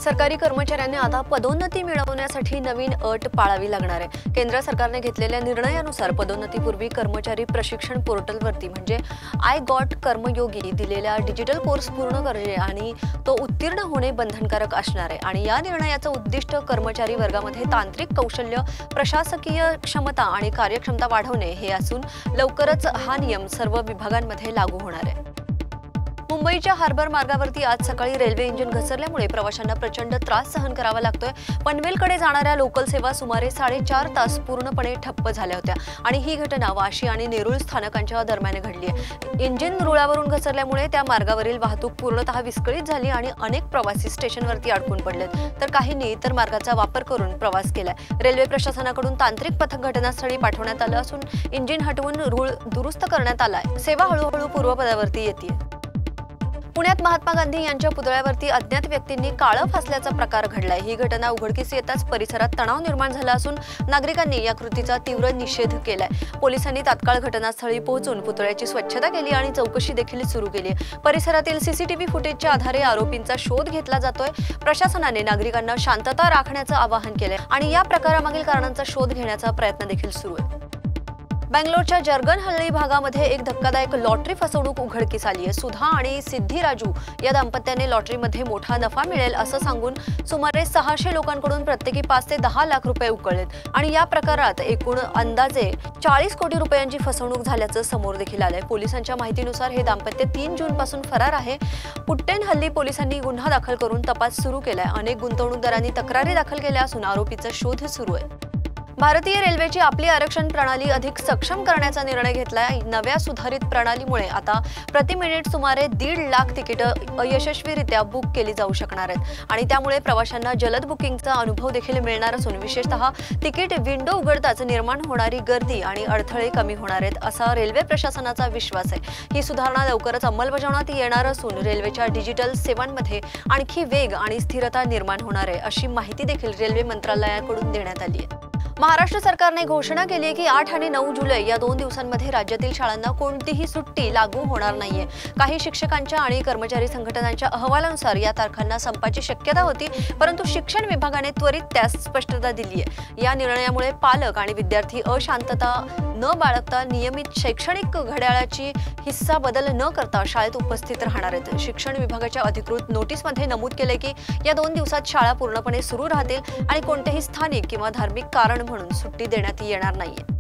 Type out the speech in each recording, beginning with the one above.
सरकारी कर्मचाऱ्यांनी आता पदोन्नती मिळवण्यासाठी नवीन अट पाळावी लागणार आहे। केंद्र सरकारने घेतलेल्या निर्णयानुसार पदोन्नतीपूर्वी कर्मचारी प्रशिक्षण पोर्टलवरती म्हणजे आय गॉट कर्मयोगी दिलेला डिजिटल कोर्स पूर्ण करणे आणि तो उत्तीर्ण होणे बंधनकारक असणार आहे। आणि या निर्णयाचं उद्दिष्ट कर्मचारी वर्गामध्ये तांत्रिक कौशल्य, प्रशासकीय क्षमता आणि कार्यक्षमता वाढवणे हे असून लवकरच हा नियम सर्व विभागांमध्ये लागू होणार आहे। मुंबईच्या हार्बर मार्गावरती आज सकाळी रेल्वे इंजिन घसरल्यामुळे प्रवाशांना प्रचंड त्रास सहन करावा लागतोय। पनवेलकडे जाणाऱ्या लोकल सेवा सुमारे 4.5 तास पूर्णपणे ठप्प झाल्या होत्या आणि ही घटना वाशी आणि नेरुळ स्थानकांच्या दरम्यान घडली आहे। इंजिन रुळावरून घसरल्यामुळे त्या मार्गावरील वाहतूक पूर्णतः विस्कळीत झाली आणि अनेक प्रवासी स्टेशनवरती अडकून पडलेत, तर काहींनी इतर मार्गाचा वापर करून प्रवास केलाय। रेल्वे प्रशासनाकडून तांत्रिक पथक घटनास्थळी पाठवण्यात आलं असून इंजिन हटवून रूळ दुरुस्त करण्यात आलाय। सेवा हळूहळू पूर्वपदावरती येते। पुण्यात महात्मा गांधी यांच्या पुतळ्यावरती अज्ञात व्यक्तींनी काळं फासल्याचा प्रकार घडलाय। ही घटना उघडकीस येताच परिसरात तणाव निर्माण झाला असून नागरिकांनी या कृतीचा तीव्र निषेध केलाय। पोलिसांनी तात्काळ घटनास्थळी पोहोचून पुतळ्याची स्वच्छता केली आणि चौकशी देखील सुरू केली। परिसरातील सीसीटीव्ही फुटेजच्या आधारे आरोपींचा शोध घेतला जातोय। प्रशासनाने नागरिकांना शांतता राखण्याचं आवाहन केलंय आणि या प्रकारामागील कारणांचा शोध घेण्याचा प्रयत्न देखील सुरू आहे। बेंगलोरच्या जरगनहल्ली भागामध्ये एक धक्कादायक लॉटरी फसवणूक उघडकीस आली आहे। सुधा आणि सिद्धी राजू या दाम्पत्याने लॉटरीमध्ये मोठा नफा मिळेल असं सांगून सुमारे 600 लोकांकडून प्रत्येकी 5 ते 10 लाख रुपये उकळलेत आणि या प्रकारात एकूण अंदाजे 40 कोटी रुपयांची फसवणूक झाल्याचं समोर देखील आलंय। पोलिसांच्या माहितीनुसार हे दाम्पत्य 3 जून पासून फरार आहे। पुट्टेनहल्ली पोलिसांनी गुन्हा दाखल करून तपास सुरू केलाय। अनेक गुंतवणूकदारांनी तक्रारी दाखल केल्या असून आरोपीचा शोध सुरू आहे। भारतीय रेल्वेची आपली आरक्षण प्रणाली अधिक सक्षम करण्याचा निर्णय घेतलाय। नव्या सुधारित प्रणालीमुळे आता प्रति मिनिट सुमारे 1.5 लाख तिकीटं अयशस्वीरित्या बुक केली जाऊ शकणार आहेत आणि त्यामुळे प्रवाशांना जलद बुकिंगचा अनुभव देखील मिळणार असून विशेषतः तिकीट विंडो उघडताच निर्माण होणारी गर्दी आणि अडथळे कमी होणार आहेत असा रेल्वे प्रशासनाचा विश्वास आहे। ही सुधारणा लवकरच अंमलबजावण्यात येणार असून रेल्वेच्या डिजिटल सेवांमध्ये आणखी वेग आणि स्थिरता निर्माण होणार आहे अशी माहिती देखील रेल्वे मंत्रालयाकडून देण्यात आली आहे। महाराष्ट्र सरकारने घोषणा केली आहे की 8 आणि 9 जुलै या 2 दिवसांमध्ये राज्यातील शाळांना कोणतीही सुट्टी लागू होणार नाहीये। काही शिक्षकांच्या आणि कर्मचारी संघटनांच्या अहवालानुसार या तारखांना संपाची शक्यता होती, परंतु शिक्षण विभागाने त्वरित त्यास स्पष्टता दिली आहे। या निर्णयामुळे पालक आणि विद्यार्थी अशांतता न बाळगता नियमित शैक्षणिक घड्याळाची हिस्सा बदल न करता शाळेत उपस्थित राहणार आहेत। शिक्षण विभागाच्या अधिकृत नोटीसमध्ये नमूद केले की या 2 दिवसात शाळा पूर्णपणे सुरू राहतील आणि कोणतेही स्थानिक किंवा धार्मिक कारण म्हणून सुट्टी देण्यात येणार नाहीये।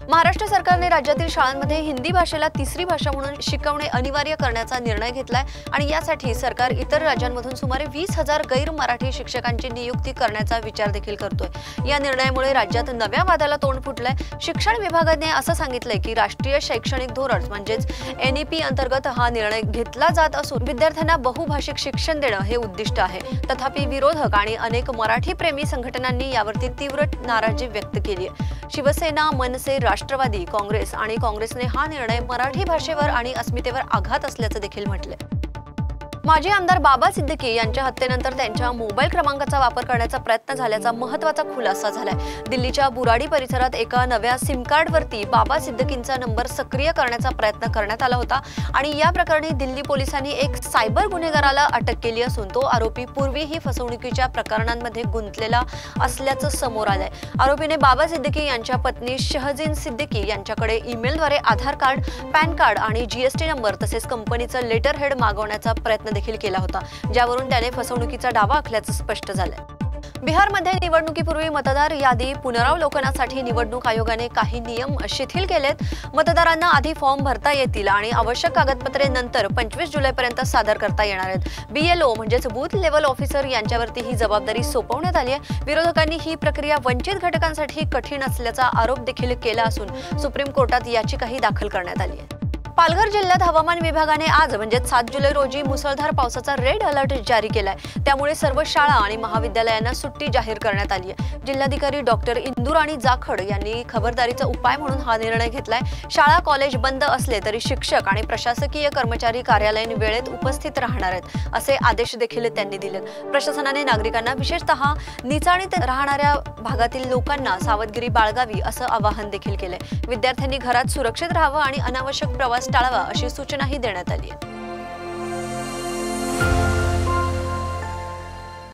महाराष्ट्र सरकारने राज्यातील शाळांमध्ये हिंदी भाषेला तिसरी भाषा म्हणून शिकवणे अनिवार्य करण्याचा निर्णय घेतलाय आणि यासाठी सरकार इतर राज्यांमधून सुमारे 20,000 गैर मराठी शिक्षकांची नियुक्ती करण्याचा विचार देखील करतोय। या निर्णयामुळे राज्यात नव्या वादाला तोंड फुटलंय। शिक्षण विभागाने असं सांगितलंय की राष्ट्रीय शैक्षणिक धोरण म्हणजेच NEP अंतर्गत हा निर्णय घेतला जात असून विद्यार्थ्यांना बहुभाषिक शिक्षण देणं हे उद्दिष्ट आहे। तथापि विरोधक आणि अनेक मराठी प्रेमी संघटनांनी यावरती तीव्र नाराजी व्यक्त केली आहे। शिवसेना, मनसे, राष्ट्रवादी काँग्रेस आणि काँग्रेसने हा निर्णय मराठी भाषेवर आणि अस्मितेवर आघात असल्याचं देखील म्हटलंय। माजी आमदार बाबा सिद्दीकी यांच्या हत्येनंतर त्यांच्या मोबाईल क्रमांकाचा वापर करण्याचा प्रयत्न झाल्याचा महत्त्वाचा खुलासा झालाय। दिल्लीच्या बुराडी परिसरात एका नव्या सिम कार्डवरती बाबा सिद्दीकींचा नंबर सक्रिय करण्याचा प्रयत्न करण्यात आला होता आणि या प्रकरणी दिल्ली पोलिसांनी एक सायबर गुन्हेगाराला अटक केली असून तो आरोपी पूर्वीही फसवणुकीच्या प्रकरणांमध्ये गुंतलेला असल्याचं समोर आलंय। आरोपीने बाबा सिद्दीकी यांच्या पत्नी शहजीन सिद्दीकी यांच्याकडे ईमेलद्वारे आधार कार्ड, पॅन कार्ड आणि GST नंबर तसेच कंपनीचं लेटर हेड मागवण्याचा प्रयत्न देखील केला होता, ज्यावरून त्याने फसवणुकीचा दावा आखल्याचं स्पष्ट झालंय। बिहारमध्ये निवडणुकीपूर्वी मतदार यादी पुनरावलोकनासाठी निवडणूक आयोगाने काही नियम शिथिल केलेत। मतदारांना आधी फॉर्म भरता येतील आणि आवश्यक कागदपत्रे नंतर 25 जुलैपर्यंत सादर करता येणार आहेत। BLO म्हणजेच बूथ लेव्हल ऑफिसर यांच्यावरती ही जबाबदारी सोपवण्यात आली आहे। विरोधकांनी ही प्रक्रिया वंचित घटकांसाठी कठीण असल्याचा आरोप देखील केला असून सुप्रीम कोर्टात याचिकाही दाखल करण्यात आली आहे। पालघर जिल्ह्यात हवामान विभागाने आज म्हणजे 7 जुलै रोजी मुसळधार पावसाचा रेड अलर्ट जारी केलाय। त्यामुळे सर्व शाळा आणि महाविद्यालयांना सुट्टी जाहीर करण्यात आली आहे। जिल्हाधिकारी डॉक्टर इंदुराणी जाखड यांनी खबरदारीचा उपाय म्हणून हा निर्णय घेतलाय। शाळा कॉलेज बंद असले तरी शिक्षक आणि प्रशासकीय कर्मचारी कार्यालयीन वेळेत उपस्थित राहणार आहेत असे आदेश देखील त्यांनी दिलेत। प्रशासनाने नागरिकांना विशेषतः निचाणीत राहणाऱ्या भागातील लोकांना सावधगिरी बाळगावी असं आवाहन देखील केलंय। विद्यार्थ्यांनी घरात सुरक्षित राहावं आणि अनावश्यक प्रवास टाळावा अशी सूचनाही देण्यात आली आहे।